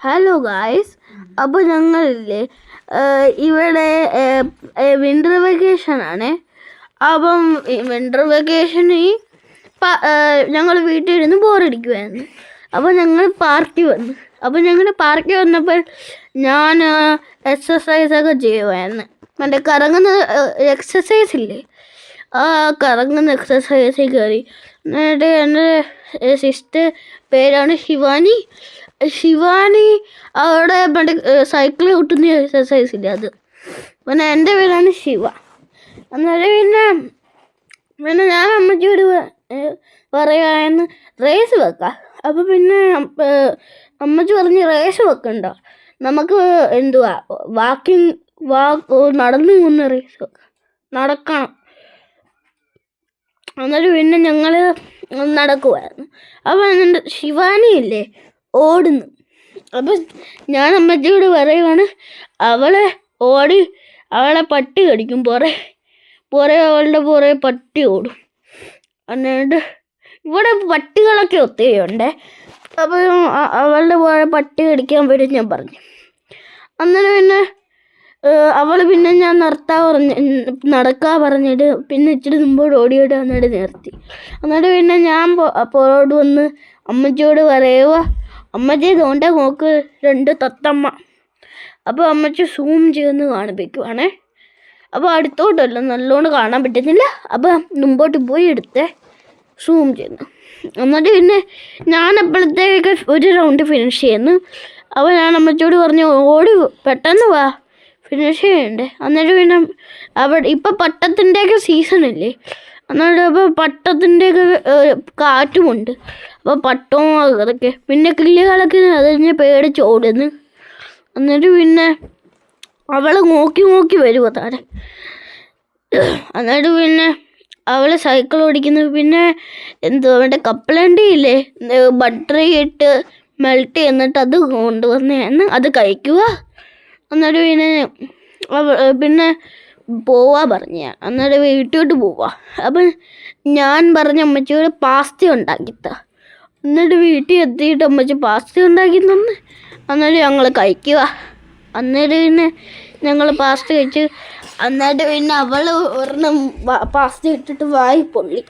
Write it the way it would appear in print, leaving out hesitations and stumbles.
Hello guys, അപ്പോൾ ഞങ്ങളില്ലേ ഇവിടെ winter വെക്കേഷനാണ്. അപ്പം വിൻ്റർ വെക്കേഷന് ഞങ്ങൾ വീട്ടിൽ ഇരുന്ന് ബോറടിക്കുമായിരുന്നു. അപ്പോൾ ഞങ്ങൾ പാർക്കിൽ വന്നു. അപ്പോൾ ഞങ്ങൾ പാർക്കിൽ വന്നപ്പോൾ ഞാൻ എക്സസൈസൊക്കെ ചെയ്യുമായിരുന്നു. മറ്റേ കറങ്ങുന്ന എക്സസൈസ് ഇല്ലേ, ആ കറങ്ങുന്ന എക്സസൈസിൽ കയറി. എന്നിട്ട് എൻ്റെ സിസ്റ്റർ പേരാണ് ശിവാനി അവിടെ മറ്റേ സൈക്കിൾ ഓട്ടുന്ന എക്സസൈസ് ഇല്ല അത്. പിന്നെ എൻ്റെ പേരാണ് ശിവ. അന്നേരം പിന്നെ ഞാൻ അമ്മച്ചിയോട് പറയാമെന്ന് റേസ് വെക്കാം. അപ്പോൾ പിന്നെ അമ്മച്ചി പറഞ്ഞ് റേസ് വെക്കണ്ട, നമുക്ക് എന്തുവാ നടന്നു പോകുന്ന റേസ് വെക്കാം, നടക്കണം. എന്നിട്ട് പിന്നെ ഞങ്ങൾ നടക്കുമായിരുന്നു. അപ്പോൾ എൻ്റെ ശിവാനി ഇല്ലേ ഓടുന്നു. അപ്പം ഞാൻ അമ്മച്ചിയോട് പറയുവാണ്, അവളെ പട്ടി കടിക്കും, അവളുടെ പുറകെ പട്ടി ഓടും. എന്നിട്ട് ഇവിടെ പട്ടികളൊക്കെ ഒത്തിരി ഉണ്ട്. അപ്പോൾ അവളുടെ പുറകെ പട്ടി കടിക്കാൻ വരും ഞാൻ പറഞ്ഞു. അന്നേരം പിന്നെ അവൾ പിന്നെ ഞാൻ നടക്കാൻ പറഞ്ഞിട്ട് പിന്നെ ഇച്ചിരി മുമ്പോട്ട് ഓടിയോട്ട് വന്നിട്ട് നിർത്തി. എന്നിട്ട് പിന്നെ ഞാൻ പുറകോട്ട് വന്ന് അമ്മച്ചിയോട് പറയുക, അമ്മച്ചി തോണ്ട നോക്ക് 2 തത്തമ്മ. അപ്പോൾ അമ്മച്ചി സൂം ചെയ്തൊന്ന് കാണിപ്പിക്കുവാണേ. അപ്പോൾ അടുത്തോട്ടല്ല, നല്ലോണം കാണാൻ പറ്റുന്നില്ല. അപ്പോൾ മുമ്പോട്ട് പോയി എടുത്ത് സൂം ചെയ്യുന്നു. എന്നിട്ട് പിന്നെ ഞാൻ അപ്പോഴത്തേക്ക് ഒരു റൗണ്ട് ഫിനിഷ് ചെയ്യുന്നു. അപ്പോൾ ഞാൻ അമ്മച്ചിയോട് പറഞ്ഞു, ഓടി പെട്ടെന്ന് വാ, ഫിനിഷ് ചെയ്യണ്ടേ. എന്നിട്ട് പിന്നെ ഇപ്പം പട്ടത്തിൻ്റെയൊക്കെ സീസണില്ലേ, എന്നിട്ട് അപ്പോൾ പട്ടത്തിൻ്റെയൊക്കെ കാറ്റുമുണ്ട്. അപ്പോൾ പട്ടവും അതൊക്കെ പിന്നെ കിളികളൊക്കെ അതിനെ പേടിച്ച് ഓടുന്നു. എന്നിട്ട് പിന്നെ അവൾ നോക്കി വരുമോ താഴെ. എന്നിട്ട് പിന്നെ അവൾ സൈക്കിൾ ഓടിക്കുന്നു. പിന്നെ മറ്റേ കപ്പലണ്ടി ഇല്ലേ, ബട്ടർ ഇട്ട് മെൽറ്റ് എന്നിട്ട് അത് കൊണ്ടുവന്ന് അത് കഴിക്കുക. എന്നിട്ട് പിന്നെ പോവാ പറഞ്ഞ. എന്നിട്ട് വീട്ടിലോട്ട് പോവാ. അപ്പം ഞാൻ പറഞ്ഞ അമ്മച്ചിയോട് പാസ്ത ഉണ്ടാക്കിത്ത. എന്നിട്ട് വീട്ടിൽ എത്തിയിട്ട് അമ്മച്ചി പാസ്ത ഉണ്ടാക്കി തന്ന്. എന്നിട്ട് ഞങ്ങൾ കഴിക്കുക. എന്നിട്ട് പിന്നെ ഞങ്ങൾ പാസ്ത കഴിച്ച്. എന്നിട്ട് പിന്നെ അവൾ ഒരെണ്ണം പാസ്ത ഇട്ടിട്ട് വായി പൊള്ളി.